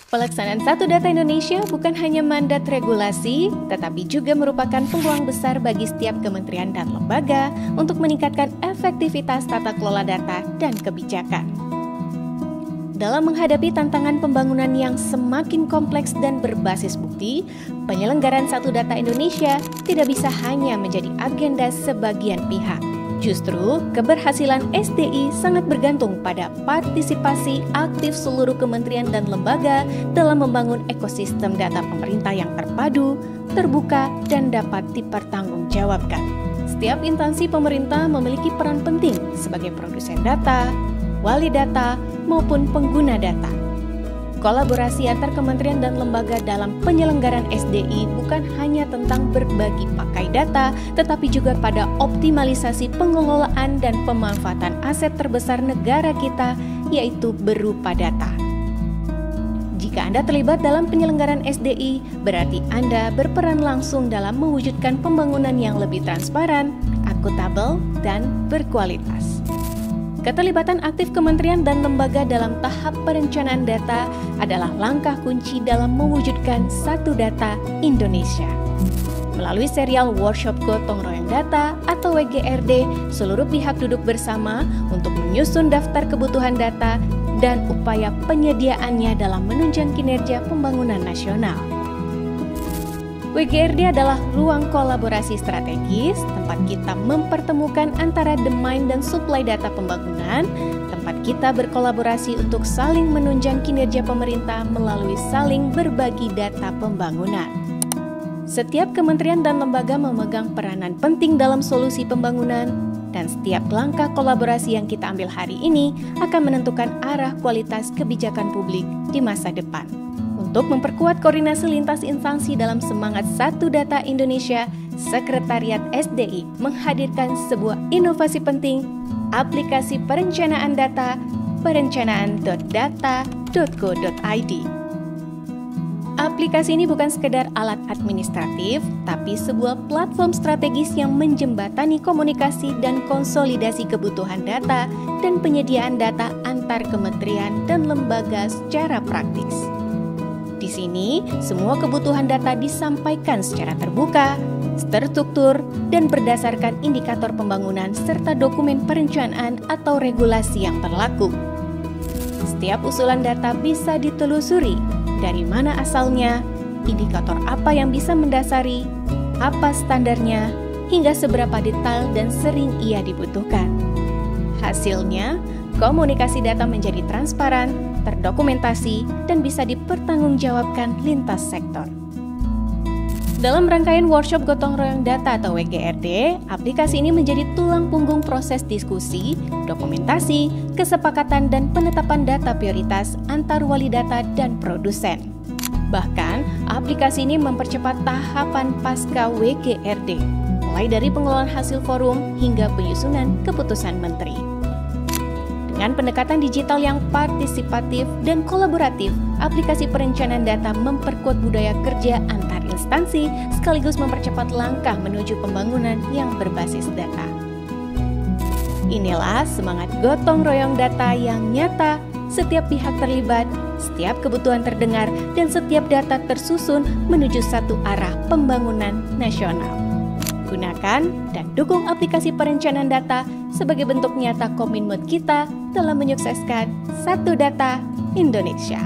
Pelaksanaan Satu Data Indonesia bukan hanya mandat regulasi, tetapi juga merupakan peluang besar bagi setiap kementerian dan lembaga untuk meningkatkan efektivitas tata kelola data dan kebijakan. Dalam menghadapi tantangan pembangunan yang semakin kompleks dan berbasis bukti, penyelenggaraan Satu Data Indonesia tidak bisa hanya menjadi agenda sebagian pihak. Justru, keberhasilan SDI sangat bergantung pada partisipasi aktif seluruh kementerian dan lembaga dalam membangun ekosistem data pemerintah yang terpadu, terbuka, dan dapat dipertanggungjawabkan. Setiap instansi pemerintah memiliki peran penting sebagai produsen data, wali data, maupun pengguna data. Kolaborasi antar kementerian dan lembaga dalam penyelenggaraan SDI bukan hanya tentang berbagi pakai data, tetapi juga pada optimalisasi pengelolaan dan pemanfaatan aset terbesar negara kita, yaitu berupa data. Jika Anda terlibat dalam penyelenggaraan SDI, berarti Anda berperan langsung dalam mewujudkan pembangunan yang lebih transparan, akuntabel, dan berkualitas. Keterlibatan aktif kementerian dan lembaga dalam tahap perencanaan data adalah langkah kunci dalam mewujudkan Satu Data Indonesia. Melalui serial workshop Gotong Royong Data atau WGRD, seluruh pihak duduk bersama untuk menyusun daftar kebutuhan data dan upaya penyediaannya dalam menunjang kinerja pembangunan nasional. WGRD adalah ruang kolaborasi strategis, tempat kita mempertemukan antara demand dan supply data pembangunan, tempat kita berkolaborasi untuk saling menunjang kinerja pemerintah melalui saling berbagi data pembangunan. Setiap kementerian dan lembaga memegang peranan penting dalam solusi pembangunan, dan setiap langkah kolaborasi yang kita ambil hari ini akan menentukan arah kualitas kebijakan publik di masa depan. Untuk memperkuat koordinasi lintas instansi dalam semangat Satu Data Indonesia, Sekretariat SDI menghadirkan sebuah inovasi penting, aplikasi perencanaan data, perencanaan.data.go.id. Aplikasi ini bukan sekedar alat administratif, tapi sebuah platform strategis yang menjembatani komunikasi dan konsolidasi kebutuhan data dan penyediaan data antar kementerian dan lembaga secara praktis. Di sini, semua kebutuhan data disampaikan secara terbuka, terstruktur, dan berdasarkan indikator pembangunan serta dokumen perencanaan atau regulasi yang berlaku. Setiap usulan data bisa ditelusuri, dari mana asalnya, indikator apa yang bisa mendasari, apa standarnya, hingga seberapa detail dan sering ia dibutuhkan. Hasilnya, komunikasi data menjadi transparan, terdokumentasi, dan bisa dipertanggungjawabkan lintas sektor. Dalam rangkaian workshop Gotong Royong Data atau WGRD, aplikasi ini menjadi tulang punggung proses diskusi, dokumentasi, kesepakatan, dan penetapan data prioritas antar wali data dan produsen. Bahkan, aplikasi ini mempercepat tahapan pasca WGRD, mulai dari pengelolaan hasil forum hingga penyusunan keputusan menteri. Dengan pendekatan digital yang partisipatif dan kolaboratif, aplikasi perencanaan data memperkuat budaya kerja antar instansi sekaligus mempercepat langkah menuju pembangunan yang berbasis data. Inilah semangat gotong royong data yang nyata, setiap pihak terlibat, setiap kebutuhan terdengar, dan setiap data tersusun menuju satu arah pembangunan nasional. Gunakan dan dukung aplikasi perencanaan data sebagai bentuk nyata komitmen kita dalam menyukseskan Satu Data Indonesia.